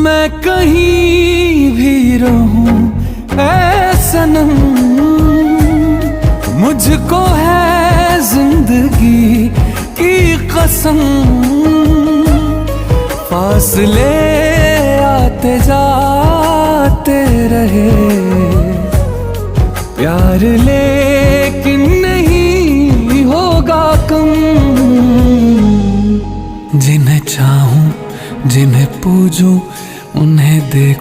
मैं कहीं भी रहूं ऐ सनम, मुझको है जिंदगी की कसम। फासले आते जाते रहे, प्यार लेकिन नहीं होगा कम। जिन्हें चाहूं जिन्हें पूजूं उन्हें देख